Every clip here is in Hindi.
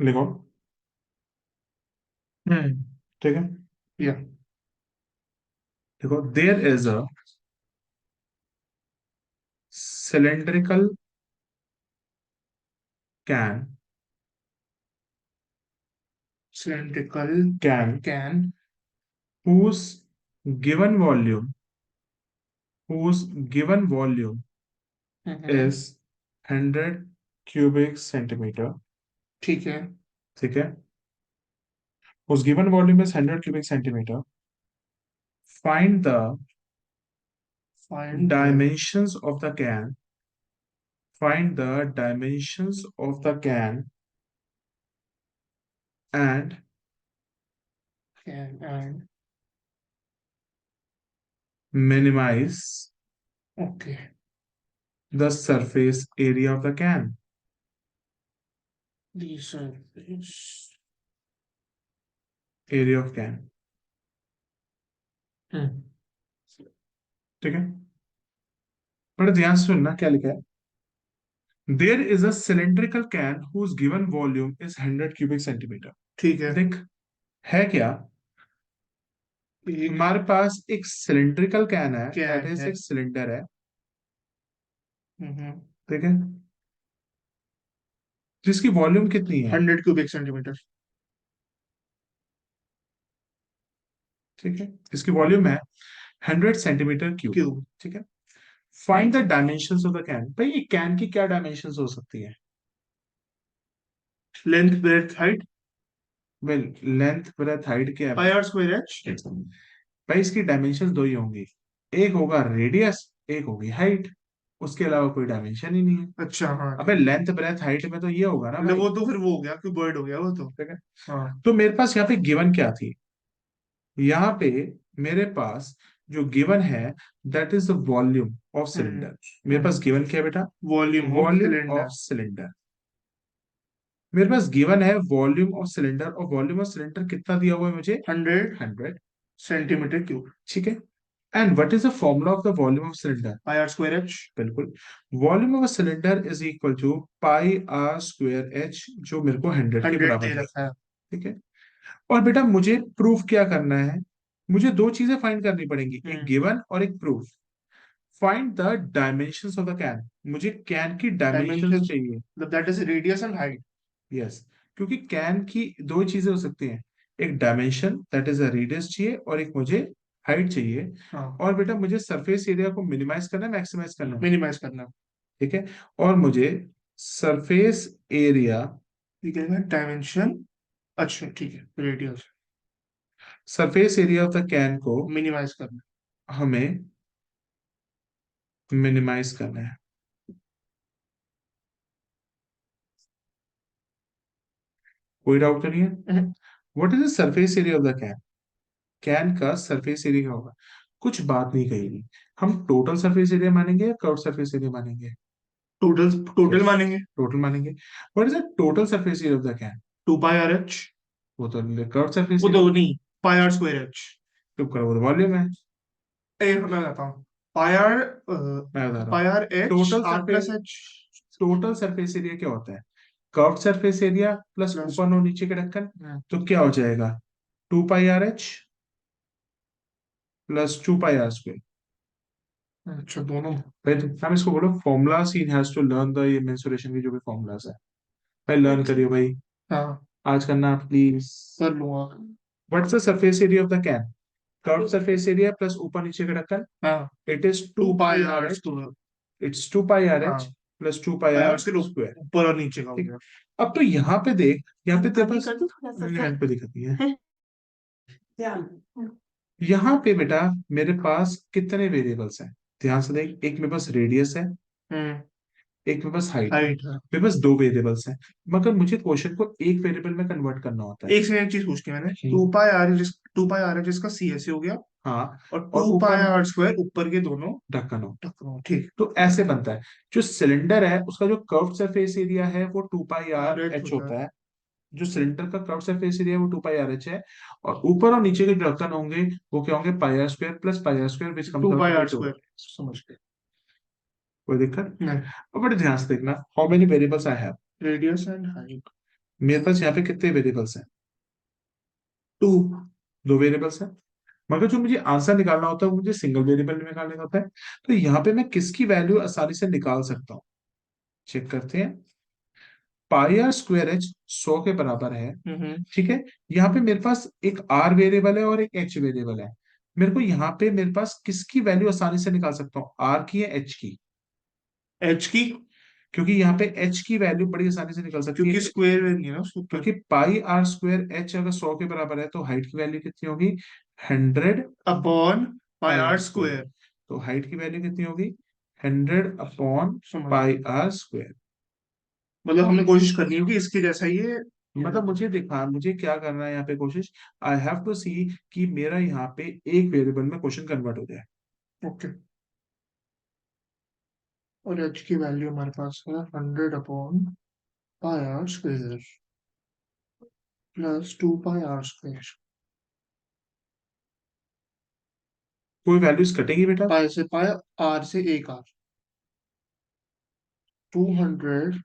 लिखो। हम्म। ठीक है। या। देखो, there is a cylindrical can cylindrical can can. whose given volume whose given volume hmm. is 100 cubic centimeter. ठीक है। ठीक है, whose given volume is 100 cubic centimeter. Find the find the. dimensions of the can. Find the dimensions of the can and can and. minimize okay. the surface area of the can. The surface. Area of can. हम्म। ठीक है, बड़ा ध्यान से सुनना क्या लिखा है। There is a cylindrical can whose given volume is 100 cubic centimeter. ठीक है। देख, है क्या, एक हमारे पास एक सिलिंड्रिकल कैन है, दैट कैन इज है। एक सिलेंडर है। हम्म। ठीक है, जिसकी वॉल्यूम कितनी है। 100 क्यूबिक सेंटीमीटर। ठीक है, इसकी वॉल्यूम है 100 सेंटीमीटर क्यूब। क्यूब। ठीक है, find the dimension of the can. भाई, एक कैन की क्या डायमेंशन हो सकती है। Length breadth height. Well, length breadth height क्या पाई है। R square H. भाई, इसकी डायमेंशन दो ही होंगी, एक होगा रेडियस, एक होगी हाइट। उसके अलावा कोई डायमेंशन ही नहीं है। अच्छा हाँ अबे, ठीक। लेंथ ब्रेथ हाइट में तो ये होगा ना मतलब भाई। वो तो फिर वो हो गया क्यूबॉइड हो गया वो तो। ठीक है, हाँ। तो मेरे पास यहाँ पे गिवन क्या थी। यहाँ पे मेरे पास जो गिवन है, that is the volume of cylinder. मेरे पास गिवन क्या है बेटा, volume of volume of cylinder. Cylinder. मेरे पास गिवन है वॉल्यूम ऑफ सिलेंडर, और वॉल्यूम ऑफ सिलेंडर कितना दिया हुआ है मुझे, 100 100। Centimetre cube. ठीक है, and what is the formula of the volume of cylinder. Pi are square h. बिल्कुल, volume of cylinder is equal to pi are square h, जो मेरे को 100 के 100 बराबर दे है। रखा है। ठीक है, और बेटा मुझे प्रूफ क्या करना है। मुझे दो चीजें फाइंड करनी पड़ेंगी, एक हम्म। गिवन और एक proof. Find the dimensions of the can. मुझे कैन की डायमेंशंस डायमेंशन चाहिए। मतलब that is radius and height. Yes, क्योंकि कैन की दो चीजें हो सकती हैं, एक dimension that is a radius चाहिए, और एक मुझे हाइट चाहिए। हाँ। और बेटा मुझे सरफेस एरिया को मिनिमाइज करना है, मैक्सिमाइज करना है। मिनिमाइज करना। ठीक है, और मुझे सरफेस एरिया, ठीक है डायमेंशन। अच्छा ठीक है radius. Surface area of the can को मिनिमाइज करना। हमें मिनिमाइज करना है। कोई डाउट तो नहीं है। What is the surface area of the can. Can का सरफेस एरिया क्या होगा। कुछ बात नहीं कही, हम टोटल सरफेस एरिया मानेंगे या कर्व सरफेस एरिया मानेंगे। टोटल टोटल यस, मानेंगे। टोटल मानेंगे। What is the total surface area of the can. 2 pi are H. वो तो कर्व सरफेस वो एरिया। दो नहीं। Pi are square H. चुप करो, वो तो वॉल्यूम है। मैं बताता हूँ। Pi R. मैं बता रहा पाई हूँ, R H total R plus surface H total surface area क्या होता है, curve surface area plus plus. ऊपर और नीचे के ढक्कन। तो क्या हो जाएगा, 2 pi are h plus 2 pi are square. अच्छा दोनों। भाई, हम इसको बोलो formulas, he has to learn the ये मेंसुरेशन की जो भी फॉर्मूलाज है। भाई, लर्न करियो भाई, हाँ आज करना प्लीज। कर लूंगा। What's the surface area of the can, curve surface area plus ऊपर नीचे का ढक्कन। हाँ। It is two 2 pi pi are r h square. It's 2 pi are h हाँ। Plus two pi pi are are square square. ऊपर और नीचे का हो ठीक, गया। अब तो यहाँ पे देख, यहाँ पे तेरे आगे पास कर दो थोड़ा सा मेरे सा। हैंड पे दिखाती है। ध्यान। यहाँ पे बेटा मेरे पास कितने वेरिएबल्स हैं, ध्यान से देख। एक मेरे पास रेडियस है, हम्म। एक मेरे पास हाइट है, हाइट है। मेरे पास दो वेरिएबल्स हैं। मगर मुझे क्वेश्चन को एक वेरिएबल में कन्वर्ट करना होता है। एक से एक चीज पूछती है मैंने। 2 पाई आर जिसका सी एस हो गया। हाँ, और और 2 पाई ऊपर आर स्क्वायर ऊपर के दोनों ढक्कन हो। टकराओ ठीक। तो ऐसे बनता है, जो सिलेंडर है उसका जो कर्व सरफेस एरिया है वो 2 pi are r H H होता है। होता है। जो सिलेंडर का कर्व सरफेस एरिया है वो 2 पाई आर एच है। और ऊपर और नीचे के जो ढक्कन होंगे वो क्या होंगे, pi are square plus pi are square, which comes to out pi to be r 2। Square समझ गए। कोई दिक्कत। नहीं। अब बड़े ध्यान से देखना, how many variables I have. Radius and height. मेरे पास यहाँ पे कितने वेरिएबल्स हैं? टू। दो वेरिएबल्स हैं। मगर जो मुझे आंसर निकालना होता है वो मुझे सिंगल वेरिएबल में निकालना होता है। तो यहाँ पे मैं किसकी वैल्यू आसानी से निकाल सकता हूँ? चेक करते हैं। पाई आर स्क्वायर एच 100 के बराबर है। हम्म। ठीक है। यहाँ पे मेरे पास एक आर वेरिएबल है और एक एच वेरिएबल है। मेरे को यहाँ पे मेरे पास किसकी वैल्यू आसानी से निकाल सकता हूँ, आर की या एच की? एच की। क्योंकि यहाँ पे एच की वैल्यू बड़ी आसानी से निकल सकती क्योंकि है। स्क्वायर नहीं है ना उसके ऊपर। क्योंकि पाई आर स्क्वायर एच अगर 100 के बराबर है तो हाइट की वैल्यू कितनी होगी? 100 upon pi pi are are square. Square. तो हाइट की वैल्यू कितनी होगी? 100 अपॉन समझ गया। Pi are square. मतलब हमने कोशिश करनी होगी इसके जैसा ये। मतलब मुझे दिखा, मुझे क्या करना है यहाँ पे कोशिश। आई हैव टू सी कि मेरा यहाँ पे एक वेरिएबल में क्वेश्चन कन्वर्ट हो जाए। ओके। और एच की वैल्यू हमारे पास है 100 upon pi are square plus 2 pi are square. कोई वैल्यूज कटेगी बेटा? पाई से पाई, आर से एक आर। 200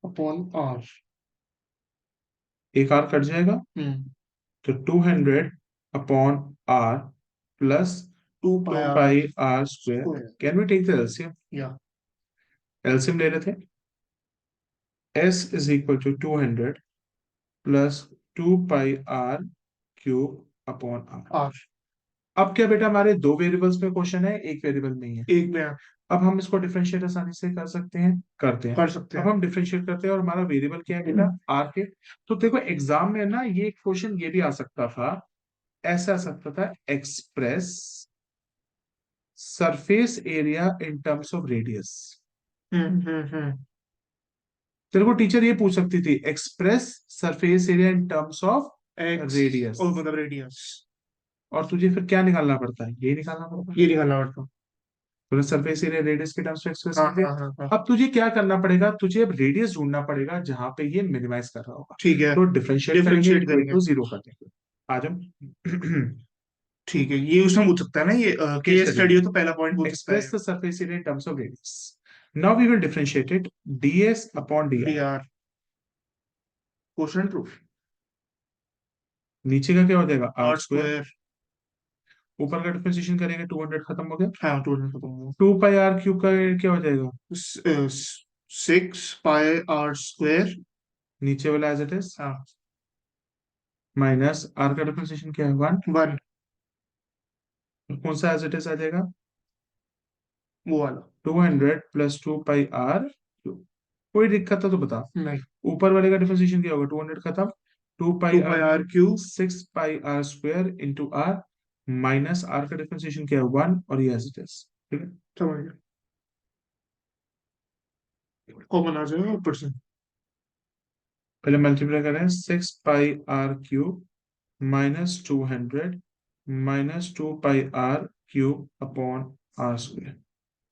upon R. एक आर कट जाएगा। हम्म। तो 200 upon R plus two pi two R pi are square. Square. Can we take the LCM? Yeah. LCM ले लेते हैं। S is equal to 200 plus 2 pi are cube upon R. R. अब क्या बेटा, हमारे दो वेरिएबल्स में क्वेश्चन है, एक वेरिएबल में ही है। एक में अब हम इसको डिफरेंशिएट आसानी से कर सकते हैं, करते हैं। कर सकते अब हैं। हम डिफरेंशिएट करते हैं और हमारा वेरिएबल क्या है बेटा? आर के। तो देखो एग्जाम में ना ये क्वेश्चन ये भी आ सकता था, ऐसा आ सकता था, express surface area in terms of radius. हम्म। तेरे को टीचर ये पूछ सकती थी, express surface area in terms of x radius. और मतलब रेडियस। और तुझे फिर क्या निकालना पड़ता है? ये निकालना पड़ता है। ये निकालना पड़ता। तूने सरफेस एरिया रेडियस के टर्म्स में एक्सप्रेस हाँ कर दिया। हाँ हाँ हाँ। अब तुझे क्या करना पड़ेगा? तुझे अब रेडियस ढूंढना पड़ेगा जहां पे ये मिनिमाइज कर रहा होगा। ठीक है। तो डिफरेंशिएट करेंगे, डिफरेंशिएट इक्वल करेंगे। टू जीरो कर देंगे। आ जाओ। ठीक है, ये उसमें पूछ सकता है ना, ये केस केस स्टडी स्टडी में हो तो पहला पॉइंट पूछ सकता है। Express the surface area in terms of radius. Now we will differentiate it, ds upon D. D R. Question proof. नीचे का क्या हो जाएगा? R are square. स्क्वायर। ऊपर का डिफरेंशिएशन करेंगे, 200 खत्म हो गया। हाँ, टू खत्म हुआ। 2 पाई आर क्यूब का क्या हो जाएगा? 6 पाई आर स्क्वायर। नीचे वाला एज इट इज, हाँ। माइनस आर का डिफरेंशिएशन क्या है? 1। वन। कौन सा एज इट इज आ जाएगा? वो वाला। 200 प्लस 2 पाई आर क्यूब। कोई दिक्कत है तो बता। नहीं। ऊपर वाले का डिफरेंशिएशन क्या होगा? 200 खत्म। Two pi two R pi are cube cube. 6 pi are square into R. Minus R का डिफरेंशिएशन क्या है? 1, और ये एज इट इज। ठीक है। समझ गया। कॉमन आ जाएगा ऊपर से। पहले मल्टीप्लाई करें, 6 pi are cube -200 -2 pi are cube upon are square.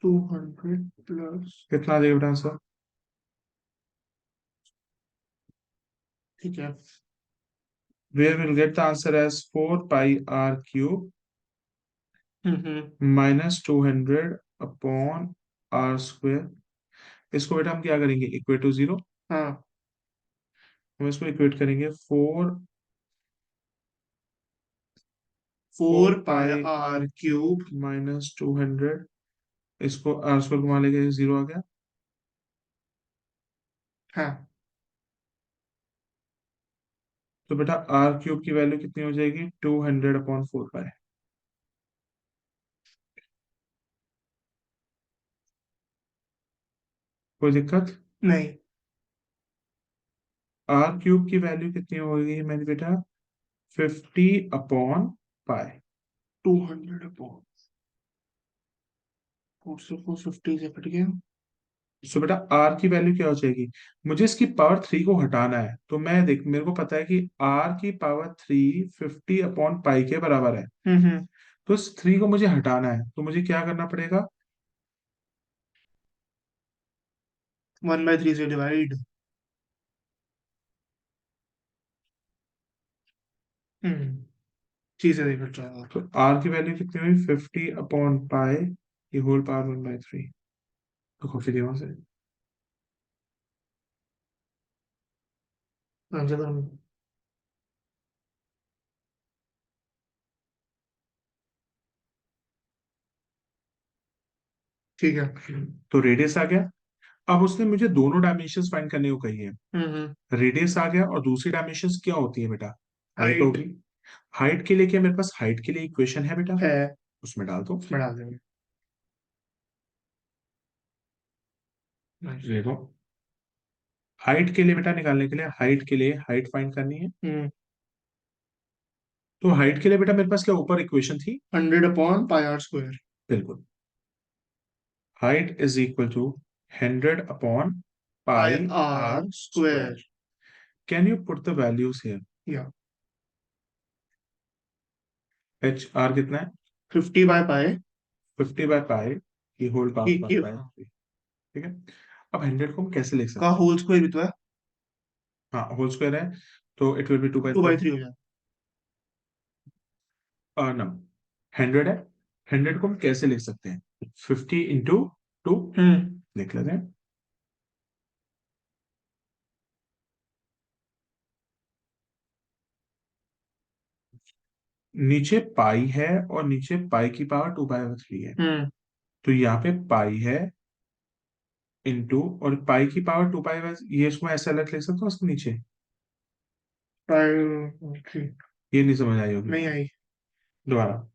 200 plus. कितना आ जाएगा बेटा आंसर? ठीक है। Where we'll get the answer as 4 pi are cube hmm. -200 upon are square. इसको बेटा हम क्या करेंगे? Equate to zero. हाँ। हम इसको इक्वेट करेंगे, four four four pi pi are R cube. Cube -200। इसको आर स्क्वायर घुमा लेंगे, जीरो आ गया। हाँ। तो बेटा आर क्यूब की वैल्यू कितनी हो जाएगी? 200 अपॉन 4 पाई। कोई दिक्कत? नहीं। आर क्यूब की वैल्यू कितनी होगी मेरी बेटा? 50 अपॉन पाई। 200 अपॉन 4 से 50 से कट गया। सो बेटा आर की वैल्यू क्या हो जाएगी? मुझे इसकी पावर 3 को हटाना है, तो मैं देख, मेरे को पता है कि आर की पावर 3 50 अपॉन पाई के बराबर है। हम्म। तो इस 3 को मुझे हटाना है, तो मुझे क्या करना पड़ेगा? 1/3 से डिवाइड। हम्म। चीजें नहीं कट जाएगा। तो आर की वैल्यू कितनी हुई? 50 अपॉन पाई की होल पावर 1/3। तो कॉफी दे वहां से। आंसर ठीक है। तो रेडियस आ गया। अब उसने मुझे दोनों डायमेंशंस फाइंड करने को कही है। रेडियस आ गया और दूसरी डायमेंशंस क्या होती है बेटा? हाइट हाइट होगी। हाइट के लिए क्या मेरे पास हाइट के लिए इक्वेशन है बेटा? है, उसमें डाल दो। उसमें डाल देंगे। देखो, हाइट के लिए बेटा निकालने के लिए हाइट के लिए हाइट फाइंड करनी है। हम्म तो हाइट के लिए बेटा मेरे पास क्या ऊपर इक्वेशन थी? 100/πr²। बिल्कुल। Height is equal to 100 upon pi pi are are square. Square. Can you put the values here? या एच आर कितना है? 50/π 50/पाई की होल की पावर बाय 3। ठीक है। अब 100 को हम कैसे लिख का सकते हैं? होल स्क्वायर भी तो है। हाँ, होल स्क्वायर है। तो it will be two by two three by three हो जाए। नो, 100 है। 100 को हम कैसे लिख सकते हैं? 50 इंटू 2 हम्म लिख लेते हैं। नीचे पाई है और नीचे पाई की पावर 2/3 है। हम्म तो यहाँ पे पाई है इंटू और पाई की पावर 2/, ये इसको ऐसे अलग लिख सकते हो उसके नीचे। Pi three. ये नहीं समझ आई होगी। नहीं आई। दोबारा,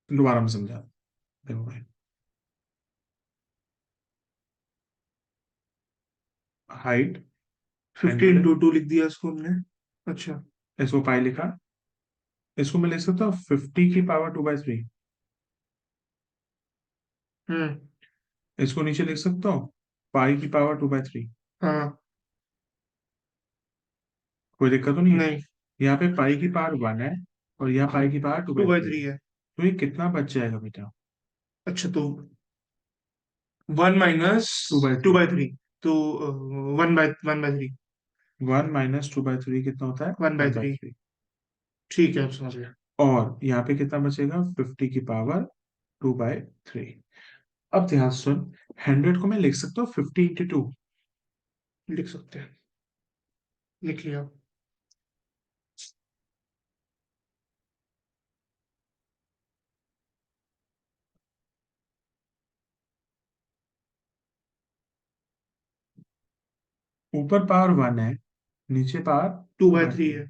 दोबारा में समझा। देखो भाई, हाइट 50 100 है। इंटू 2 लिख दिया इसको हमने। अच्छा। इसको पाई लिखा। इसको मैं लिख सकता हूँ 50 की पावर 2/3। हम्म इसको नीचे लिख सकता हूँ पाई की पावर 2/3। हाँ। कोई दिक्कत तो नहीं है? नहीं। यहाँ पे पाई की पावर 1 है और यहाँ पाई की power two two by by three three है। है। तो ये कितना बच जाएगा बेटा? अच्छा तो 1 - two by two three by three तो 1/3। 1 - 2/3 कितना होता है? 1/3। 1/3। ठीक है, अब समझ गया। और यहाँ पे कितना बचेगा? 50 की पावर 2/3। अब ध्यान से सुन, 100 को मैं लिख सकता हूँ 50 इंटू 2। लिख सकते हैं। लिख लिया। ऊपर पावर 1 है, नीचे power two two by by three three है।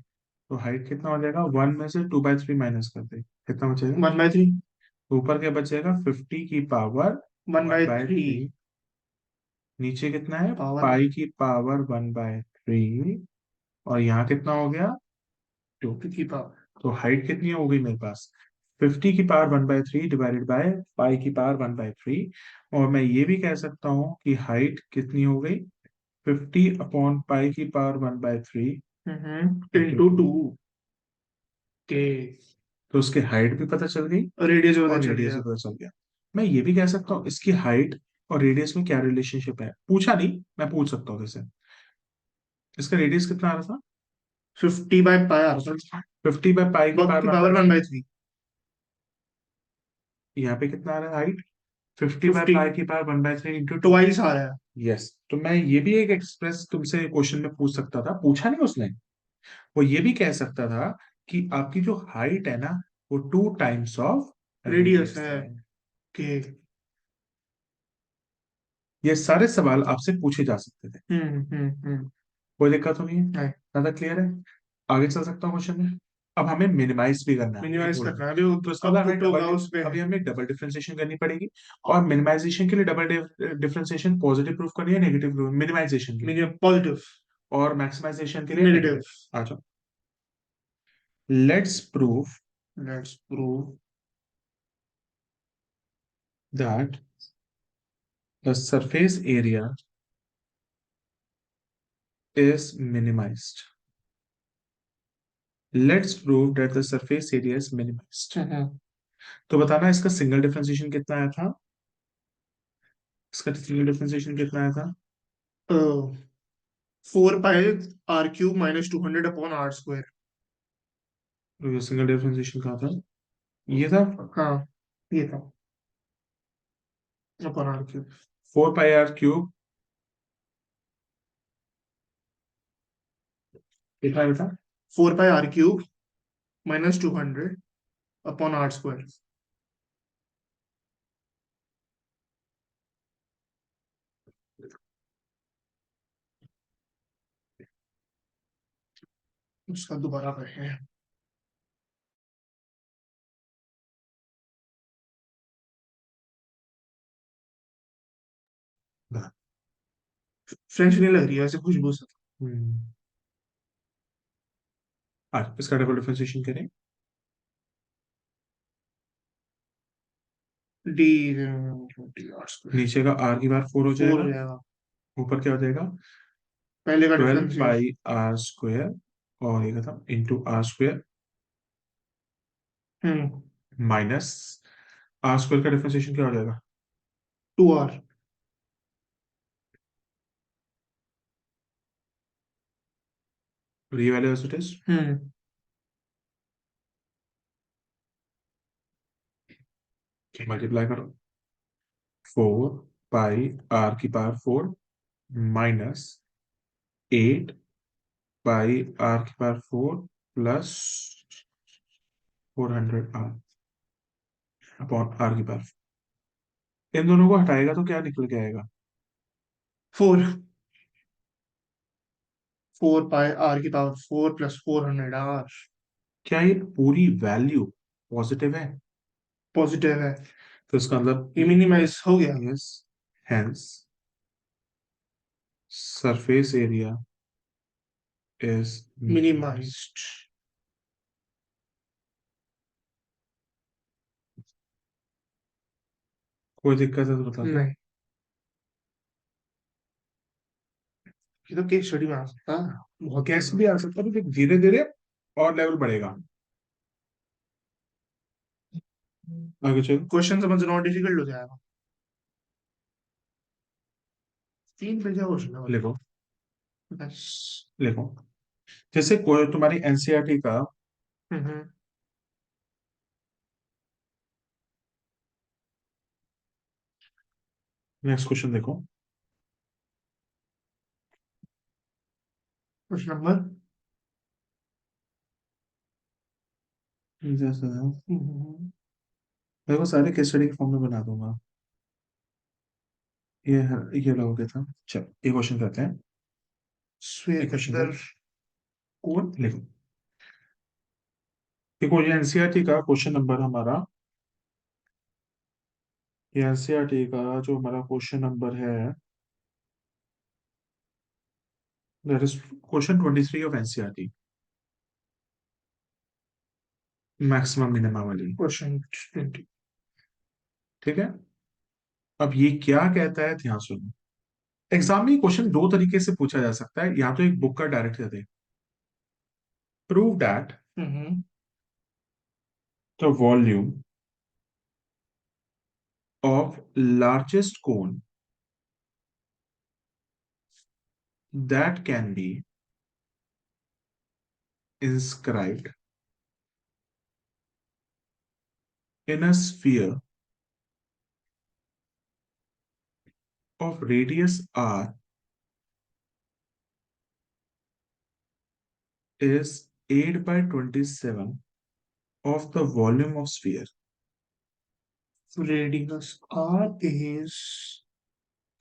तो हाइट कितना हो जाएगा? 1 में से 2/3 माइनस कर दे, कितना बचेगा? 1/3। ऊपर क्या बचेगा? 50 की power one one by by three three नीचे कितना है? पावर। पाई की पावर 1/3। और यहाँ कितना हो गया? 2। की पावर। तो हाइट कितनी हो गई मेरे पास? 50 की पावर 1/3 डिवाइडेड बाय पाई की पावर 1/3। और मैं ये भी कह सकता हूँ कि हाइट कितनी हो गई? 50 अपॉन पाई की पावर 1/3 इंटू इंटू 2 टू। के। तो उसकी हाइट भी पता चल गई रेडियस पता और चल रेडियस भी गया। पता चल गया। मैं ये भी कह सकता हूँ इसकी हाइट और रेडियस में क्या रिलेशनशिप है। पूछा नहीं, मैं पूछ सकता हूँ जैसे इसका रेडियस कितना आ रहा था? 50/π आ रहा था। 50/पाई की बग पावर की one power by one three by three यहाँ पे कितना आ रहा है हाइट? 50 बाय 50 पाई की पावर 1/3 इंटू 2। ट्वाइस आ रहा है। यस, तो मैं ये भी एक एक्सप्रेस तुमसे क्वेश्चन में पूछ सकता था, पूछा नहीं उसने। वो ये भी कह सकता था कि आपकी जो हाइट है ना, वो 2 टाइम्स ऑफ रेडियस रेडियस है है। के। ये सारे सवाल आपसे पूछे जा सकते थे। हम्म। कोई दिक्कत तो नहीं है? नहीं। ज्यादा क्लियर है? आगे चल सकता हूँ क्वेश्चन में। अब हमें मिनिमाइज भी करना है, ये मिनिमाइज भूल करना गए। है, अभी तो अब सब पुट होगा उस पे। अभी हमें डबल डिफरेंशिएशन करनी पड़ेगी। और मिनिमाइजेशन के लिए डबल डिफरेंशिएशन पॉजिटिव प्रूफ करनी है, नेगेटिव प्रूफ मिनिमाइजेशन के लिए। Minimum positive. और मैक्सिमाइजेशन के लिए नेगेटिव। नेगेटिव। आ जाओ, let's prove let's prove that the surface area is minimized. Let's prove that the surface area is minimized. तो बताना इसका सिंगल डिफरेंशिएशन कितना आया था? इसका सिंगल डिफरेंशिएशन कितना आया था? 4πr³ -200/r²। तो ये सिंगल डिफरेंशिएशन कहा था? ये था। हाँ, ये था। Upon r cube. 4 pi are cube कितना बेटा? 4 pi are cube minus 200 upon are square. उसका दोबारा करें। फ्रेश नहीं लग रही है, ऐसे खुशबू से। आज इसका डबल डिफरेंशिएशन करें। डी डी आर स्क्वायर नीचे का आर की बार 4 हो 4 जाएगा, हो जाएगा। ऊपर क्या हो जाएगा? पहले का 12 डिफरेंशिएशन। पाई आर स्क्वायर और ये खत्म into R square hmm. Minus R square का डिफरेंशिएशन क्या हो जाएगा? 2r। ये वाले एज इट इज मल्टीप्लाई करो। 4 पाई आर की पावर 4 माइनस 8 पाई आर की power 4 plus 400 R upon R की पावर। इन दोनों को हटाएगा तो क्या निकल के आएगा? 4। 4 पाई आर की पावर 4 प्लस 400 आर। क्या ये पूरी वैल्यू पॉजिटिव है? पॉजिटिव है। तो इसका ये मतलब मिनिमाइज हो गया। Yes, hence surface area is minimised. कोई दिक्कत है तो बता दो। नहीं, ये तो केस स्टडी में आ सकता है। बहुत कैसे भी आ सकता है, लेकिन धीरे धीरे और लेवल बढ़ेगा। आगे चलो। क्वेश्चन समझना और डिफिकल्ट हो जाएगा। 3 पेज का क्वेश्चन है लिखो, बस। लिखो। जैसे कोई तुम्हारी एनसीईआरटी का हम्म। नेक्स्ट क्वेश्चन देखो। Question number. जैसे देखो, सारे केस स्टडी के फॉर्म में बना दूंगा। ये लोगों था। चलो ये क्वेश्चन करते हैं। स्फीयर एक के क्वेश्चन अंदर था, कौन लिखो। देखो ये एनसीईआरटी का क्वेश्चन नंबर हमारा, ये एनसीईआरटी का जो हमारा क्वेश्चन नंबर है, that is question 23 of NCERT, maximum minimum वाली। क्वेश्चन 20। ठीक है। अब ये क्या कहता है, ध्यान सुनो। एग्जाम में क्वेश्चन दो तरीके से पूछा जा सकता है, या तो एक बुक का direct they, prove that hmm. The volume of largest cone that can be inscribed in a sphere of radius r is 8 by 27 of the volume of sphere. Radius R is,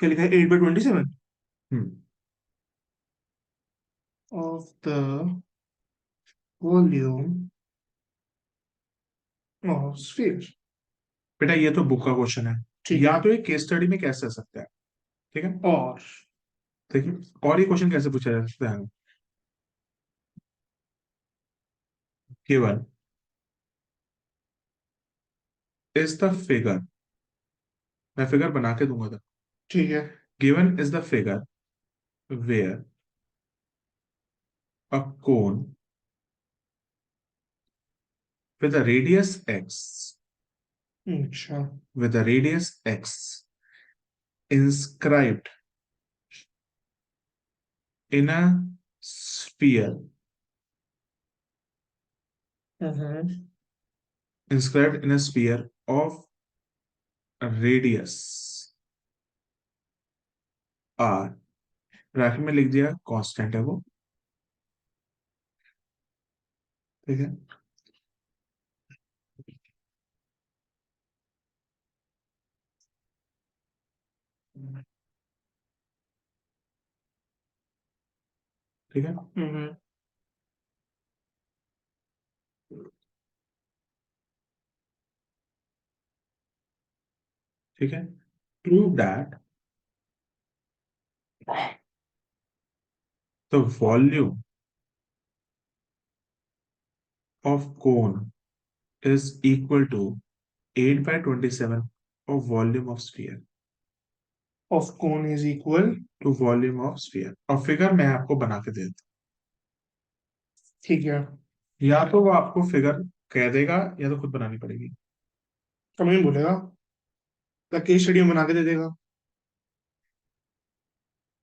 क्या लिखा है, 8/27 hmm. Of the volume of sphere. बेटा ये तो बुक का क्वेश्चन है, ठीक या है। तो एक केस स्टडी में कैसे आ सकता है। ठीक है। और देखिए, और ये क्वेश्चन कैसे पूछा जा सकता है। गिवन इज द फिगर, मैं फिगर बना के दूंगा था। ठीक है। Given is the figure where a cone with a radius x, अच्छा। with a radius x inscribed in a sphere, inscribed in a sphere of radius R, bracket में लिख दिया कांस्टेंट है वो, ठीक है। ठीक है, ठीक है। Prove that the volume of cone is equal to 8/27 of volume of sphere, of cone is equal. to volume of sphere। और फिगर मैं आपको बना के दे देता ठीक है। हूं, या तो वो आपको फिगर कह देगा या तो खुद बनानी पड़ेगी। कमी बोलेगा या केस स्टडी में बना के दे देगा।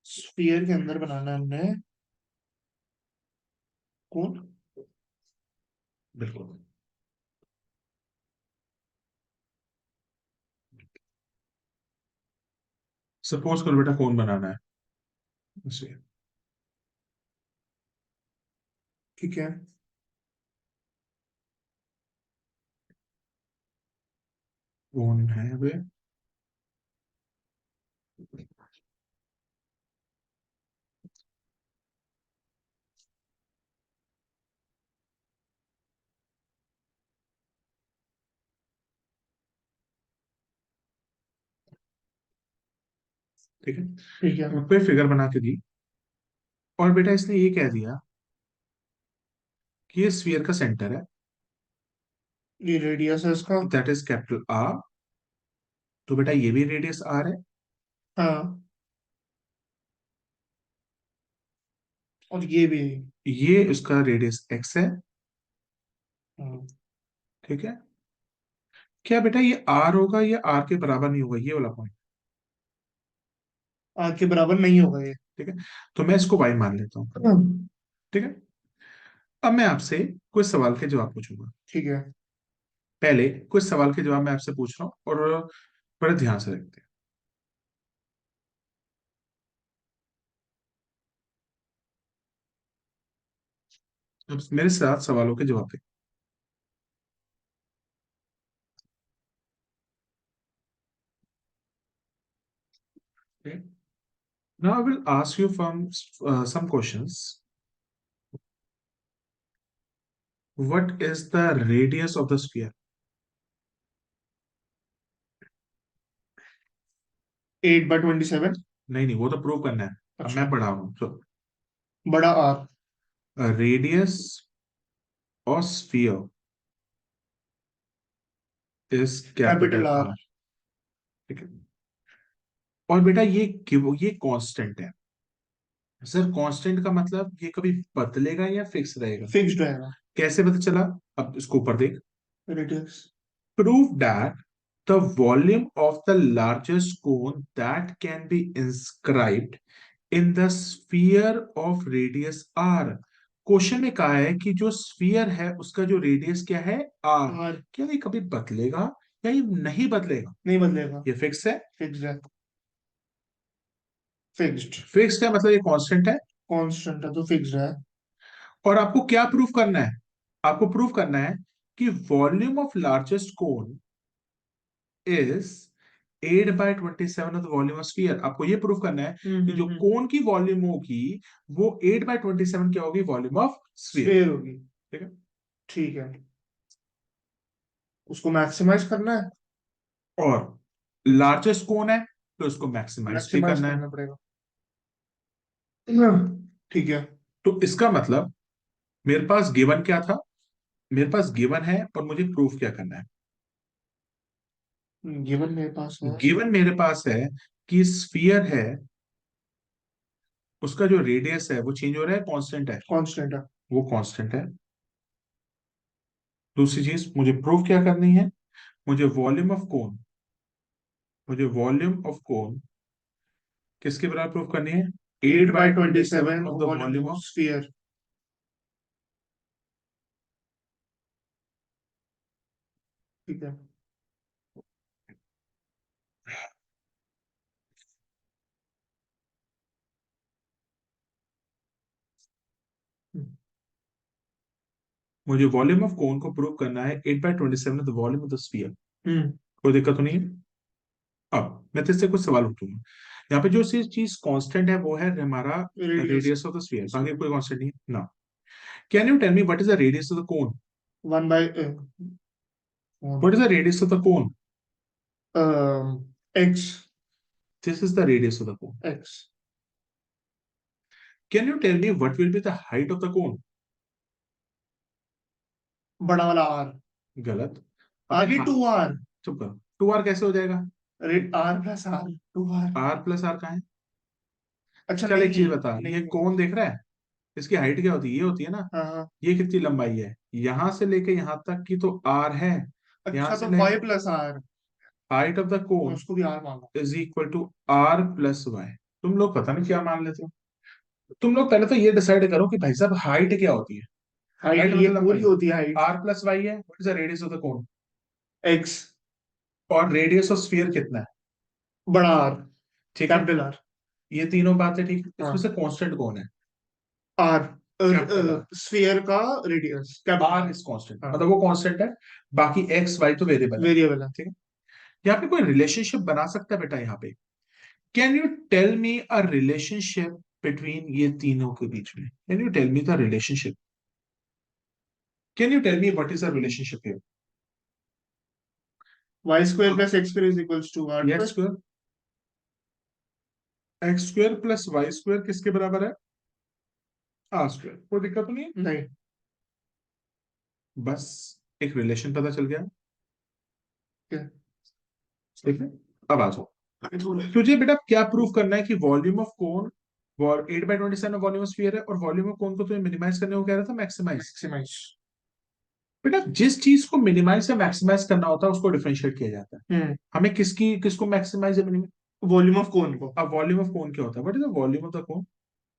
स्फीयर के अंदर बनाना है हमने कोन। बिल्कुल। सपोज करो बेटा कौन बनाना है इसे। ठीक है। कौन है वे, ठीक है। ठीक है। ऊपर फिगर बना के दी, और बेटा इसने ये कह दिया कि ये स्फीयर का सेंटर है, ये रेडियस है इसका। That is capital R. तो बेटा ये भी रेडियस आर है, हाँ। और ये भी। ये उसका रेडियस एक्स है, हाँ। ठीक है। क्या बेटा ये आर होगा, ये आर के बराबर नहीं होगा, ये वाला पॉइंट, आर के बराबर नहीं होगा ये। ठीक है। तो मैं इसको वाई मान लेता हूँ, ठीक है। अब मैं आपसे कुछ सवाल के जवाब पूछूंगा। ठीक है। पहले कुछ सवाल के जवाब मैं आपसे पूछ रहा हूँ, और बड़े ध्यान से रखते हैं, अब मेरे साथ सवालों के जवाब दें। Now I will ask you from some questions. What is the radius of the sphere? 8/27। नहीं नहीं, वो तो प्रूव करना है। अब अच्छा। मैं पढ़ा रहा हूँ, so बड़ा R. radius of sphere is capital capital R. R, ठीक है। और बेटा ये कांस्टेंट है। सर कांस्टेंट का मतलब ये कभी बदलेगा या फिक्स रहेगा? फिक्स्ड रहेगा। कैसे पता चला? अब इसको ऊपर देख। Radius. Prove that the volume of the largest cone that can be inscribed in the sphere of radius r। Question में कहा है कि जो स्फीयर है उसका जो रेडियस क्या है, r। आर। क्या ये कभी बदलेगा या ये नहीं बदलेगा? नहीं बदलेगा। ये फिक्स है। फिक्स्ड है। फिक्स्ड। फिक्स्ड है मतलब ये कांस्टेंट है। कांस्टेंट है तो फिक्स्ड है। और आपको क्या प्रूफ करना है? आपको प्रूफ करना है कि volume of largest cone is 8/27 of the volume of sphere. आपको ये प्रूफ करना है कि जो कोन की वॉल्यूम होगी वो 8/27 क्या होगी, वॉल्यूम ऑफ स्फीयर, स्फीयर होगी। ठीक है। ठीक है। उसको मैक्सिमाइज करना है। और लार्जेस्ट कौन है तो उसको मैक्सिमाइज भी मैक्सिमाइज करना है। करना पड़ेगा। ठीक है। तो इसका मतलब मेरे पास गिवन क्या था, मेरे पास गिवन है और मुझे प्रूफ क्या करना है। गिवन मेरे पास है। गिवन मेरे पास है कि स्फीयर है, उसका जो रेडियस है वो चेंज हो रहा है, कांस्टेंट है, कांस्टेंट है। वो कांस्टेंट है। दूसरी चीज मुझे प्रूफ क्या करनी है, मुझे वॉल्यूम ऑफ कोन, मुझे वॉल्यूम ऑफ कोन किसके बराबर प्रूफ करनी है, eight eight by by twenty twenty seven seven of the volume volume of of. Sphere. ठीक है। मुझे वॉल्यूम ऑफ कोन को प्रूव करना है 8/27 the volume of the sphere. हम्म कोई दिक्कत तो नहीं है? अब मैं तेरे से कुछ सवाल उठूंगा। यहाँ पे जो चीज कांस्टेंट है वो है हमारा radius radius of the sphere, बाकी कोई कांस्टेंट नहीं है ना। Can you tell me what is the radius of the cone? 1 by what is the radius of the cone? x this is the radius of the cone. x can you tell me what will be the height of the cone? बड़ा वाला r गलत। अबे आगे हाँ, 2r चुप कर। 2r कैसे हो जाएगा? r plus r 2r। r plus r कहाँ है? अच्छा चल नहीं एक चीज नहीं बता, ये नहीं। कोन देख रहा है? इसकी हाइट क्या होती है? ये होती है ना। हाँ हाँ। ये कितनी लंबाई है यहां से लेके यहां तक की तो r है। यहां अच्छा से तो ले, y plus r, height of the मैं कोन उसको भी r मान is equal to r plus Y. तुम लोग पता नहीं क्या मान लेते हो। तुम लोग पहले तो ये डिसाइड करो कि भाई साहब हाइट क्या होती है। हाइट हाइट ये मतलब पूरी लंबाई। होती है हाइट। r प्लस वाई है, what is the radius of the cone? x और रेडियस ऑफ स्फीयर कितना है? बड़ा r ठीक है। Capital r। ये तीनों बातें ठीक, इसमें हाँ से कांस्टेंट कौन है? r capital R. स्फीयर का radius are capital. Is constant, हाँ मतलब वो कांस्टेंट है। बाकी एक्स वाई तो वेरिएबल है। वेरिएबल है। ठीक है। यहाँ पे कोई रिलेशनशिप बना सकता है बेटा यहाँ पे? Can you tell me a relationship between ये तीनों के बीच में? Can you tell me the relationship? Can you tell me what is the relationship here? y square plus x square is equals to r X square. Square, X square plus Y square किसके बराबर है? R square. कोई दिक्कत तो नहीं है? नहीं बस एक रिलेशन पता चल गया। क्या ठीक है। अब आ जाओ। आगे थोड़ा तुझे बेटा क्या प्रूफ करना है कि volume of cone 8/27 volume of sphere है, और वॉल्यूम ऑफ कोन को तुम्हें मिनिमाइज करने को कह रहा था मैक्सिमाइज। मैक्सिमाइज। बेटा जिस चीज को मिनिमाइज या मैक्सिमाइज करना होता है उसको डिफरेंशिएट किया जाता है। हमें किसको मैक्सिमाइज या मिनिमाइज? वॉल्यूम ऑफ कोन को अब वॉल्यूम ऑफ कोन क्या होता है? What is the volume of the cone?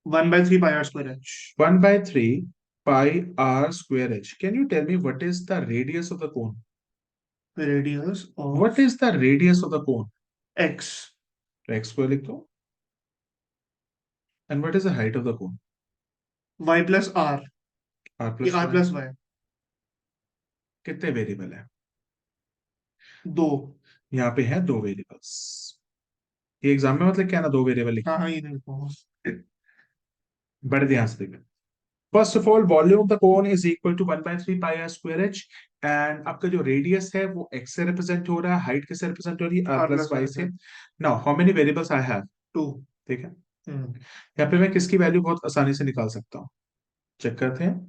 1/3 pi r square h। 1/3 pi are square H. Can you tell me what is the radius of the cone? Radius what of is the radius of the cone? x तो एक्स स्क्वायर लिख दो। And what is the height of the cone? y plus r R कि plus r Y. Plus y। कितने वेरिएबल है? दो। यहाँ पे है दो वेरिएबल्स। ये एग्जाम में मतलब क्या ना, दो वेरिएबल लिखे। हाँ हाँ ये देखो। बड़े ध्यान से देखना। First of all volume of the cone is equal to 1/3 pi are square H. And आपका जो रेडियस है वो एक्स से रिप्रेजेंट हो रहा है, हाइट किससे रिप्रेजेंट हो रही है? R r plus plus Y y से। से now how many variables I have? 2। ठीक है। यहाँ पे मैं किसकी वैल्यू बहुत आसानी से निकाल सकता हूँ? चेक करते हैं।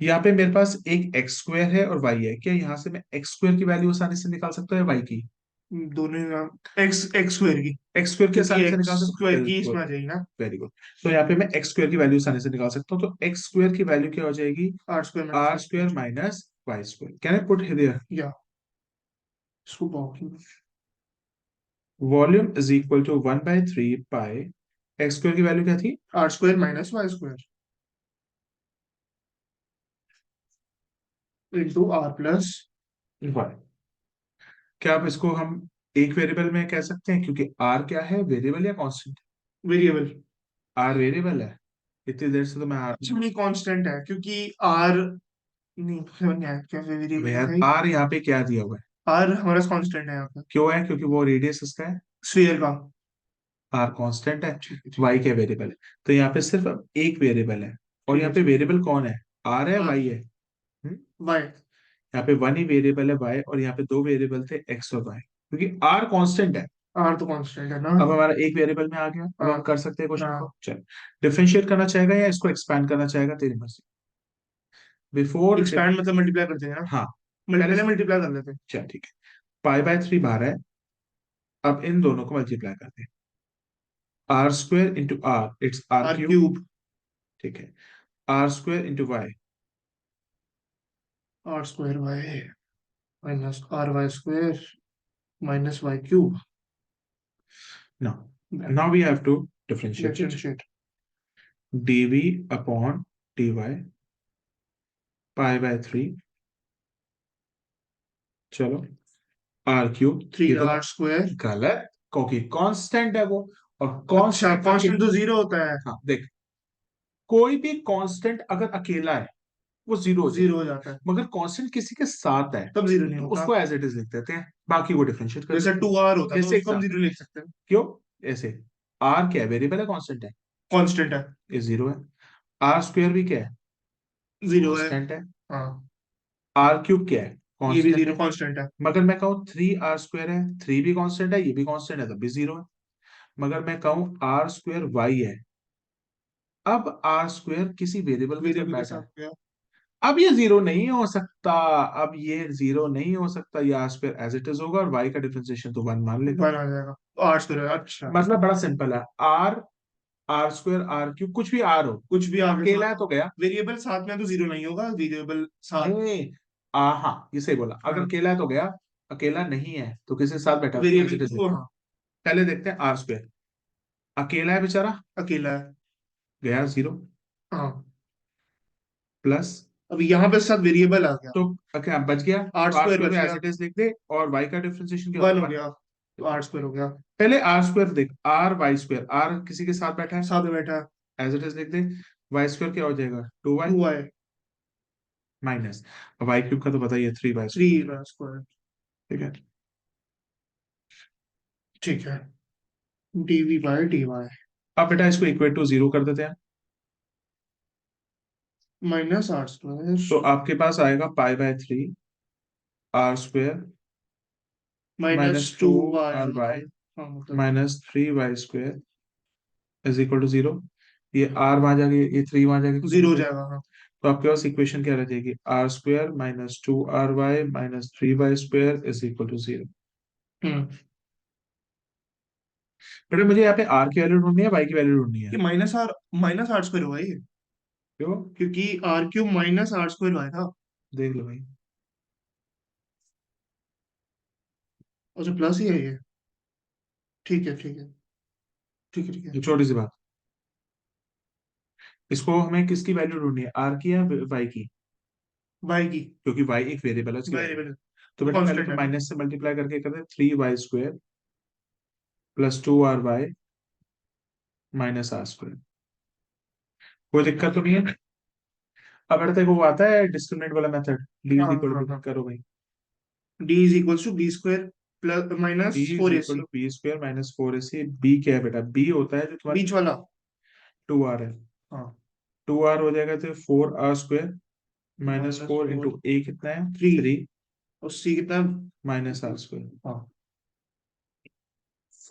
यहाँ पे मेरे पास एक एक्स स्क्वायर है और वाई है, क्या यहाँ से मैं एक्स स्क्वायर की वैल्यू आसानी से निकाल सकता हूँ या वाई की? दोनों x x स्क्वायर की, एक्स स्क्वायर की क्योंकि आसानी से x निकाल सकता हूँ, स्क्वायर की बिल्कुल। इसमें आ जाएगी ना। Very good. तो यहाँ पे मैं एक्स स्क्वायर की वैल्यू आसानी से निकाल सकता हूँ, तो एक्स स्क्वायर की वैल्यू क्या हो जाएगी? r square minus R y square square. Minus Y square. Can I put here? या इसको बहुत volume is equal to 1/3 pi, X square की वैल्यू क्या थी? r square minus y square into r plus Y. क्या आप इसको हम एक वेरिएबल में कह सकते हैं, क्योंकि आर क्या है, वेरिएबल या कांस्टेंट? वेरिएबल। आर वेरिएबल है। इतनी देर से तो मैं आर, अच्छा नहीं कांस्टेंट है क्योंकि r नहीं समझ नहीं आया क्या वेरिएबल भैया है भाई। आर यहाँ पे क्या दिया हुआ है? r हमारा कांस्टेंट है यहाँ पे क्यों है? क्योंकि वो रेडियस इसका है। स्फीयर का। आर कांस्टेंट है। ठीक है ठीक वाई क्या वेरिएबल है? तो यहाँ पे सिर्फ अब एक वेरिएबल है। और ठीक यहाँ है पे ठीक है। वेरिएबल कौन है? आर है, r वाई है। y यहाँ पे वन ही वेरिएबल है वाई, और यहाँ पे दो वेरिएबल थे एक्स और वाई, क्योंकि आर कांस्टेंट है। r तो कांस्टेंट है ना। अब हमारा एक वेरिएबल में आ गया, अब हम हाँ कर सकते हैं क्वेश्चन हाँ। को। चल, डिफरेंशिएट करना चाहेगा या इसको एक्सपैंड करना चाहेगा, तेरी मर्जी। बिफोर एक्सपैंड मतलब मल्टीप्लाई कर देंगे ना। हाँ, पहले पहले मल्टीप्लाई कर लेते हैं। चल ठीक है। पाई/3 बाहर है। अब इन दोनों को मल्टीप्लाई करते हैं। R square into R, it's R r cube. Cube ठीक है। R square into Y. r square y minus r y square minus y cube. Now we have to differentiate it. Differentiate. dv upon dy, पाई/3। चलो, आर क्यूब, थ्री ये तो r स्क्वायर। गलत, क्योंकि कांस्टेंट है वो। और अच्छा कांस्टेंट कांस्टेंट तो जीरो होता है। हाँ देख, कोई भी कांस्टेंट अगर अकेला है वो जीरो हो जीरो जाएगा। हो जाता है, मगर कांस्टेंट किसी के साथ है तब जीरो नहीं तो होता। उसको एज इट इज लिख देते हैं, बाकी को डिफरेंशिएट कर जैसे देते टू आर होता हैं। तो जैसे उसको हम एग्जाम, जीरो लिख सकते हैं। क्यों? ऐसे आर क्या है, वेरिएबल है कांस्टेंट है? कांस्टेंट है। ये जीरो है। आर स्क्वायर भी क्या है? जीरो है। कांस्टेंट है। हाँ, आर क्यूब क्या है? ये भी कांस्टेंट जीरो है। कांस्टेंट है। मगर मैं कहूँ थ्री आर स्क्वायर है, थ्री भी कांस्टेंट है, ये भी कांस्टेंट है, तब भी जीरो है। मगर मैं कहूँ आर स्क्वायर वाई है, अब आर स्क्वायर किसी वेरिएबल के साथ वेरिएबल के बैठा साथ है, हो गया। अब ये जीरो नहीं हो सकता। अब ये जीरो नहीं हो सकता, ये R square as it is होगा और वाई का डिफरेंशिएशन तो वन मान लेगा। वन आ जाएगा, तो आर स्क्वायर, अच्छा। मतलब बड़ा सिंपल है। R, are square, R cube, कुछ भी आर हो, कुछ भी आगे अकेला साथ है हो, तो गया। वेरिएबल साथ में है तो जीरो नहीं होगा, वेरिएबल साथ। नहीं, हाँ ये सही बोला, अगर हाँ, अकेला है तो गया, अकेला नहीं है तो किसी के साथ बैठा तो एज वेरिएबल इट इज को, लिखते हैं। हाँ। पहले देखते हैं आर स्क्वायर, अकेला है बेचारा, अकेला है। गया जीरो। हाँ, प्लस, अब यहाँ पे साथ वेरिएबल आ गया, तो क्या बच गया? आर तो आर स्क्वायर स्क्वायर बच में एज गया, इट इज लिख दे, और वाई का डिफरेंशिएशन क्या वन होता हो है? 1। गया, तो आर स्क्वायर हो गया। पहले आर स्क्वायर देख, आर वाई स्क्वायर, आर किसी के साथ बैठा है, साथ में बैठा है। एज इट इज लिख दे। वाई स्क्वायर क्या हो जाएगा? Two Y two I. Minus, Y cube का तो पता ही है, three Y three square. Square. ठीक है। ठीक है, D V by D Y अब बेटा इसको इक्वेट टू जीरो कर देते हैं, माइनस आर स्क्वायर तो आपके पास आएगा pi by three R square minus minus two two R Y. Y हाँ, मतलब minus three Y square is equal to zero. ये आर वहां जाके, ये थ्री वहां जाके खत्म जीरो हो हो जाएगा। जाएगा। हाँ। तो आपके पास इक्वेशन क्या रह जाएगी? R square minus two R Y minus three Y square is equal to zero. हम्म। बेटा मुझे यहाँ पे आर की वैल्यू ढूंढनी है, वाई की वैल्यू ढूंढनी है। ये माइनस आर स्क्वायर हुआ ये, क्यों? क्योंकि R cube minus R square हुआ था। देख लो भाई, अच्छा, प्लस ही है ये। ठीक है, ठीक है, ठीक है, ठीक है। एक छोटी सी बात, इसको हमें किसकी वैल्यू ढूंढनी है, आर की या वाई की? वाई की। क्योंकि वाई एक वेरिएबल है, उसकी वैल्यू। वेरिएबल तो बेटा पहले कांस्टेंट तो है ना। माइनस से मल्टीप्लाई करके करते हैं, three Y square plus two R Y minus R square. कोई दिक्कत तो नहीं है? अब बेटा तेरे को वो आता है डिस्क्रिमिनेंट वाला मेथड, डी इज हाँ, इक्वल हाँ, टू, हाँ। करो भाई। D is equals to B square plus D minus is four A equal C to B square minus four A C. B क्या है बेटा? बी होता है जो तुम्हारे बीच वाला। टू आर है, हाँ, टू आर हो जाएगा तो four R square minus minus four four into A कितना है? थ्री, थ्री और सी कितना। Minus R square. हाँ,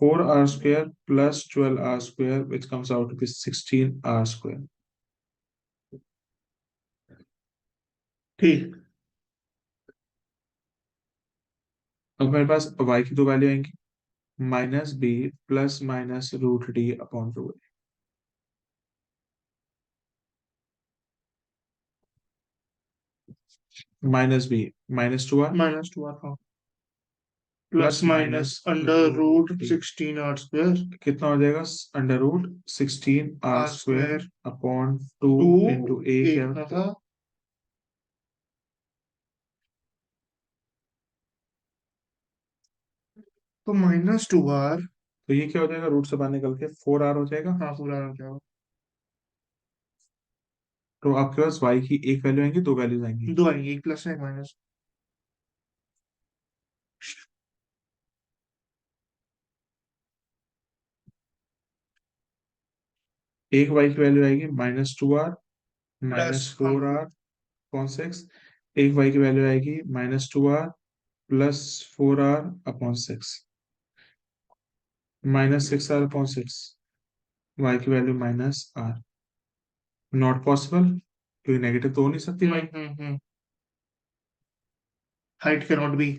four R square plus twelve R square which comes out to be sixteen R square. ठीक। अब मेरे पास y की दो वैल्यू आएंगी, minus B plus minus root D upon two, minus B minus two R minus two R, हाँ, plus plus minus minus under root root D, 16 r square कितना हो जाएगा? Under root sixteen R are square square upon two two into A A क्या कितना है? था, तो -2 r। तो ये क्या हो जाएगा? रूट से बाहर निकल के फोर आर हो जाएगा। हाँ, पूरा हो जाएगा। तो आपके पास y की एक वैल्यू आएंगी, दो वैल्यूज आएंगी। दो आएंगे, एक प्लस है, एक माइनस। एक y की वैल्यू आएगी minus two R plus, minus हाँ, फोर आर अपॉन सिक्स। एक y की वैल्यू आएगी minus two R plus four R upon six, minus six R upon six. y की वैल्यू माइनस आर, नॉट पॉसिबल क्योंकि नेगेटिव तो हो नहीं सकती y। Height can not be.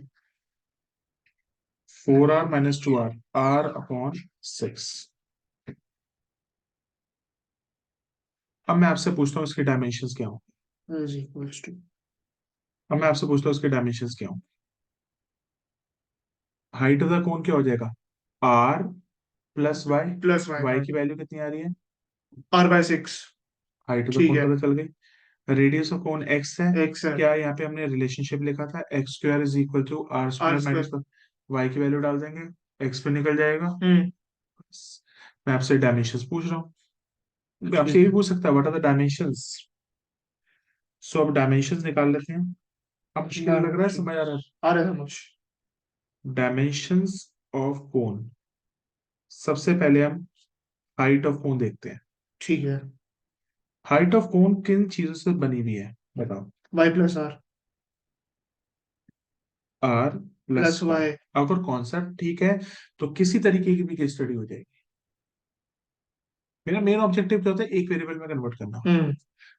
Four R minus two R, R upon six. अब मैं आपसे पूछता हूँ इसके डायमेंशंस क्या हो। इज इक्वल्स टू अब मैं आपसे पूछता हूँ इसके डायमेंशंस क्या हो। हाइट ऑफ द कोन क्या हो जाएगा? R plus Y. Plus Y, Y हाँ। की वैल्यू कितनी आ रही है? r/6। हाइट ऑफ द ठीक कोन है, पता चल गई। रेडियस ऑफ कोन एक्स है। x है। क्या यहाँ पे हमने रिलेशनशिप लिखा था, X square is equal to R are square minus, square. Y की वैल्यू डाल देंगे, एक्स पे निकल जाएगा। हम्म। मैं आपसे डायमेंशंस पूछ रहा हूँ, मैं आपसे ठीक ये भी है। पूछ सकता है व्हाट आर द डायमेंशंस। सो अब डायमेंशन निकाल लेते हैं। अब मुश्किल लग रहा है, डायमेंशन समझ आ रहा है? आ रहा है समझ। Dimensions of cone. सबसे पहले हम हाइट ऑफ कोन देखते हैं। ठीक है। हाइट ऑफ कोन किन चीजों से बनी हुई है बताओ? Y plus R R plus plus Y. Y. अगर कॉन्सेप्ट ठीक है तो किसी तरीके की भी केस स्टडी हो जाएगी। मेरा मेन ऑब्जेक्टिव क्या होता है? एक वेरिएबल में कन्वर्ट करना। हम्म।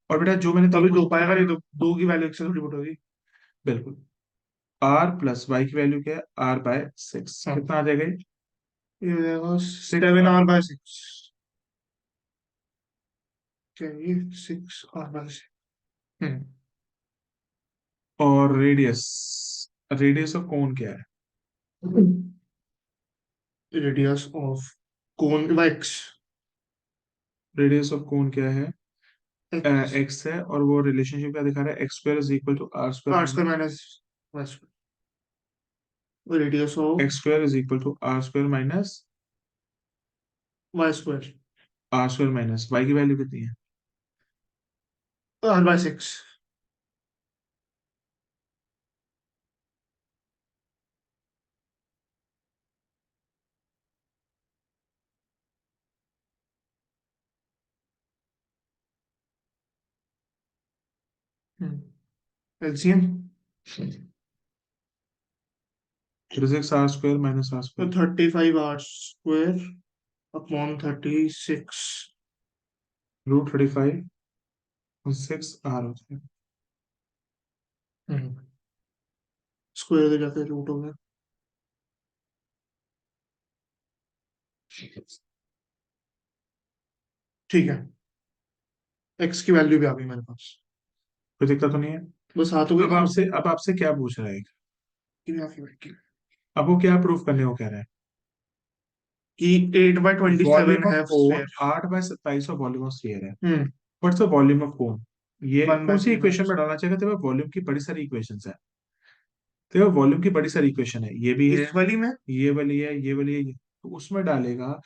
और बेटा जो मैंने तीन तभी दो क्वेश्चन पाएगा, नहीं बताए, तो दो की वैल्यू एक से थोड़ी बहुत होगी। बिल्कुल। आर प्लस वाई की वैल्यू क्या है? R by six. हाँ, कितना आ जाएगा ये? ये हो जाएगा सिक्स 7r/6। चाहिए 6r/6। हम्म। और रेडियस, रेडियस ऑफ कोन क्या है? रेडियस ऑफ कोन वाइक्स। रेडियस ऑफ कोन क्या है? एक्स। एक्स है, और वो रिलेशनशिप क्या दिखा रहा है? X square is equal to R square R minus square minus Y square. Radius of X square is equal to R square minus Y square. R square minus Y की वैल्यू कितनी है? r/6। LCM three six R square minus R तो square. 35r² upon 36। Root 35 6 R होता है। स्क्वायर तो जाके रूट हो गया। ठीक है, एक्स की वैल्यू भी आ गई मेरे पास। कोई दिक्कत तो नहीं है? बस हाथ हो गई ना। अब आपसे क्या पूछ रहा है? कि अब वो क्या प्रूफ करने को कह रहा है? 8/27 वॉल्यूम ऑफ है cone sphere. 8/27 of volume of sphere है। Hmm. What's the volume of cone? ये वन कौन by C three equation minus में डालना चाहिए? तेरे वॉल्यूम की बड़ी सारी इक्वेशंस है। तेरे वॉल्यूम की बड़ी सारी इक्वेशन है, ये भी है, इस वाली में। ये वाली है, ये वाली है, तो उसमें डालेगा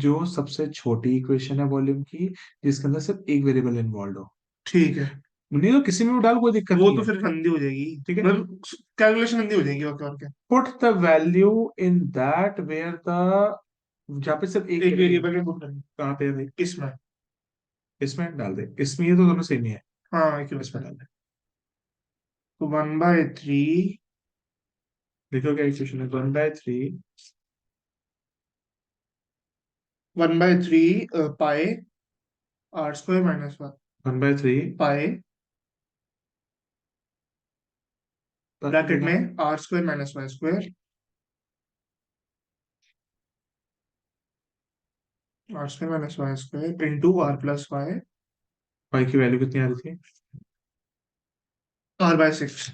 जो सबसे छोटी इक्वेशन है वॉल्यूम की, जिसके अंदर सिर्फ एक वेरिएबल इन्वॉल्व हो। ठीक है, नहीं तो किसी में भी डाल, कोई दिक्कत वो नहीं तो है। फिर गंदी हो जाएगी। ठीक है। मतलब कैलकुलेशन गंदी हो जाएगी, और क्या। Put the value in that where the, जहाँ पे सिर्फ एक एक वेरिएबल। वेरिएबल में पुट करनी। कहाँ पे है भाई? इसमें। इसमें डाल दे, इसमें ये तो दोनों सेम ही है। हाँ, एक ही बात इसमें है। डाल दे। तो 1/3। देखो क्या इक्वेशन है? 1/3 1/3 पाए r² माइनस 1/3 पाए ब्रैकेट बेटा, में r² minus Y square minus Y square into r+y y की वैल्यू कितनी आ रही थी? r/6।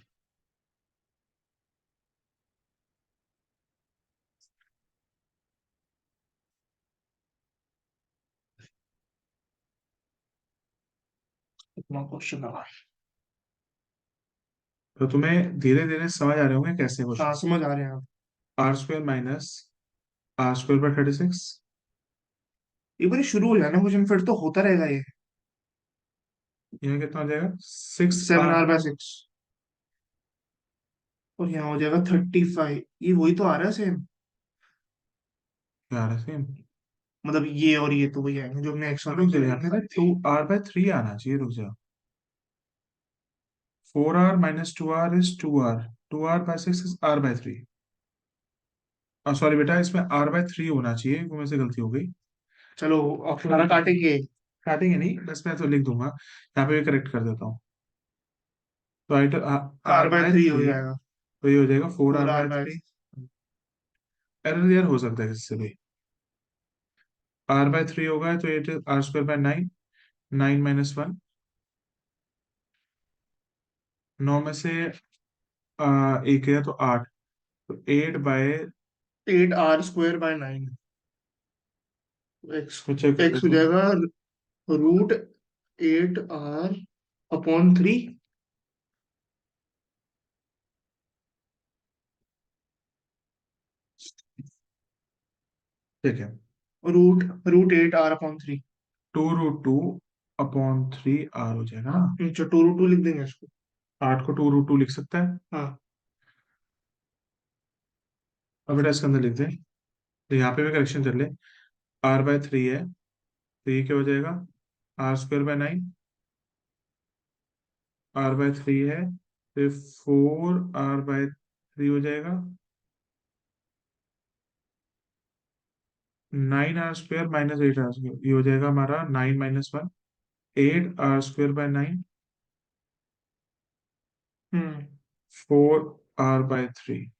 इतना क्वेश्चन लगा। तो तुम्हें धीरे धीरे समझ आ रहे होंगे कैसे हाँ, क्वेश्चन। समझ आ रहे हैं आप। R square minus R square by 36। एक बार शुरू हो जाना क्वेश्चन, फिर तो होता रहेगा ये। यहाँ कितना हो जाएगा? 6 आर। 7r/6। और यहाँ हो जाएगा 35, ये वही तो आ रहा है सेम। क्या आ रहा है सेम? मतलब ये और ये तो वही आएंगे जो हमने एक्स और रुक की जाओ, यहाँ वैल्यू पे ना निकाली थी। 2r/3 आना चाहिए, रुक जाओ। 4r minus 2r is 2r। 2r/6 is r/3। Sorry बेटा, इसमें r/3 होना चाहिए, वो मेरे से गलती हो गई। चलो, अब सारा काटेंगे। काटेंगे नहीं, बस मैं तो लिख दूंगा, यहाँ पे भी करेक्ट कर देता हूँ। तो आइट आर बाय r/3 हो थ्री जाएगा। तो ये हो जाएगा four R four R by by three error यार हो सकता है इससे भी। r/3 होगा तो it is R square by 9। 9 minus 1, 9 में से एक है तो 8, तो 8 बाय, 8r² बाय 9। एक्स। तो चेक कर एक्स हो देखो। जाएगा √8r/3। ठीक है। Root root 8r/3। 2√2 upon 3 r हो जाएगा ना। नीचे 2 रूट 2 लिख देंगे इसको। 8 को 2 रूट 2 लिख सकता है। हाँ। अब बेटा इसके अंदर लिख दे, तो यहाँ पे भी करेक्शन कर ले। r/3 है, तो ये क्या हो जाएगा, r² / 9। r/3 है, तो 4r/3 हो जाएगा। 9r² - 8r², ये हो जाएगा हमारा 9 - 1, 8r² / 9, हम्म। 4r/3।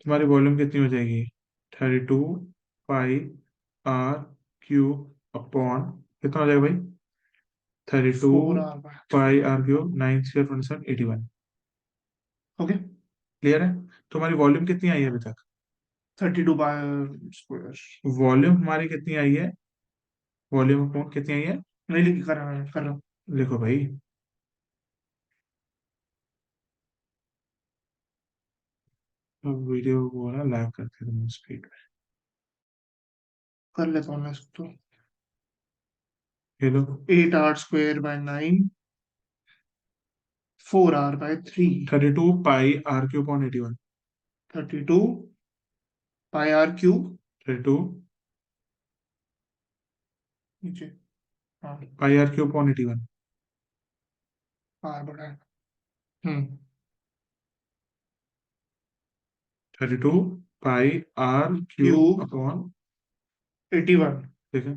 तुम्हारी वॉल्यूम कितनी हो जाएगी, 32 पाई r³ अपॉन, कितना हो जाएगा भाई, 32 4r/3। पाई r³, 9 × 3 = 27, 81। ओके। क्लियर है। तुम्हारी वॉल्यूम कितनी आई है अभी तक, 32 पाई स्क्वायर। वॉल्यूम हमारी कितनी आई है, वॉल्यूम अपॉन कितनी आई है, नहीं लिख कर रहा हूँ, कर रहा हूँ। लिखो भाई। अब वीडियो को ना लैग करते हैं स्पीड में। कर लेता हूँ मैं इसको तो। हेलो। 8r² / 9, 4r/3। 32 पाई r³ अपॉन 81। 32 पाई r³ 32 नीचे। हाँ। पाई r³ अपॉन 81। r बड़ा है। हम्म। 32 पाई r³ क्यूब अपॉन, 81। ठीक है।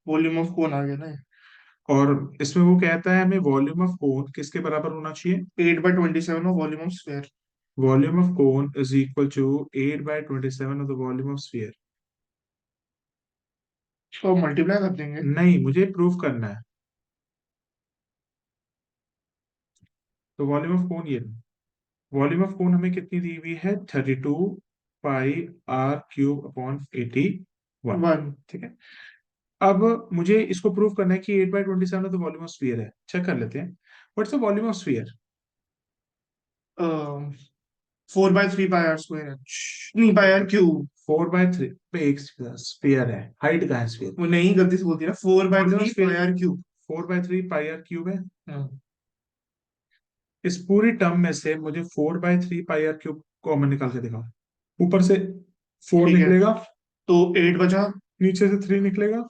वॉल्यूम ऑफ कौन आ गया ना। और इसमें वो कहता है हमें वॉल्यूम ऑफ कोन किसके बराबर होना चाहिए, 8/27 of volume of sphere. Volume of cone is equal to 8/27 of the volume of sphere. तो मल्टीप्लाई कर देंगे। नहीं, मुझे प्रूफ करना है। तो वॉल्यूम ऑफ कोन ये, वॉल्यूम ऑफ कोन हमें कितनी दी हुई है, 32 पाई r³ अपॉन 81। 1। ठीक है। अब मुझे इसको प्रूव करना है कि 8/27 of the volume of sphere है। चेक कर लेते हैं, what's the volume of sphere. 4/3 pi r square है। नहीं, पाई r³ 4/3 पे एक स्फीयर है, हाइट का है स्फीयर। वो नहीं, गलती से बोलती है ना, four by volume of three sphere pi r³ 4/3 pi r³ है। हाँ। इस पूरी टर्म में से मुझे 4/3 पाई r³ कॉमन निकाल के दिखाओ। ऊपर से 4 ठीक है, निकलेगा, तो 8 बचा। नीचे से 3 निकलेगा,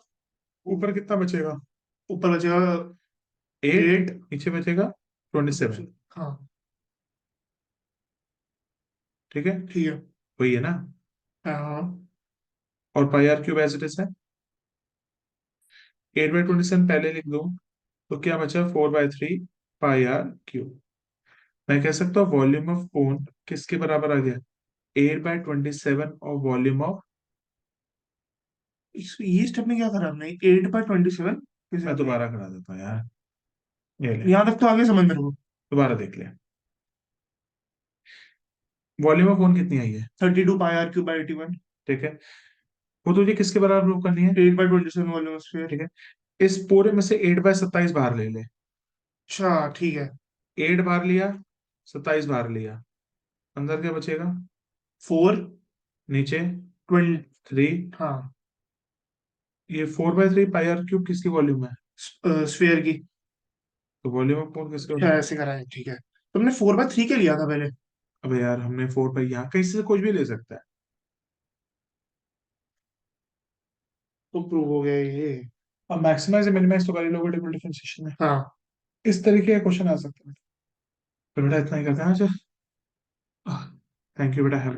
ऊपर कितना बचेगा, ऊपर बचेगा 8, 8। नीचे बचेगा 27। हाँ। ठीक है, ठीक है। वही है ना। हाँ। और पाई r³ एज इट इज है, 8/27 पहले लिख दो, तो क्या बचा, 4/3 पाई r³। मैं कह सकता हूँ वॉल्यूम ऑफ कोन किसके बराबर आ गया, 8/27 और वॉल्यूम ऑफ, ये स्टेप में क्या करा हमने, 8/27 कैसे आ मैं गया। दोबारा करा देता हूँ यार, ये ले, यहाँ तक तो आगे समझ मेरे को। दोबारा देख ले। वॉल्यूम ऑफ कोन कितनी आई है, 32 पाई r³ / 81। ठीक है। वो तुझे किसके बराबर प्रूव करनी है, 8/27 वॉल्यूम ऑफ स्फीयर। ठीक है। इस पूरे में से 8/27 बाहर ले ले। अच्छा ठीक है। 8 बाहर लिया, 27 बाहर लिया, अंदर क्या बचेगा, 4। नीचे 20। 3। हाँ। ये 4/3 पाई r³ किसकी वॉल्यूम है, स्फीयर की। तो वॉल्यूम ऑफ कोन किसके अच्छा होगा। ऐसे करा है, ठीक है। तुमने 4/3 के लिया था पहले। अबे यार हमने 4 पाई, यहाँ कहीं से कुछ भी ले सकता है। तो प्रूव हो गया ये। अब मैक्सिमाइज मिनिमाइज तो कर ही लोगे टेबल डिफरेंशिएशन में, हाँ। इस तरीके का क्वेश्चन आ सकता है। तो बेटा इतना ही करते हैं आज। थैंक यू बेटा, हैव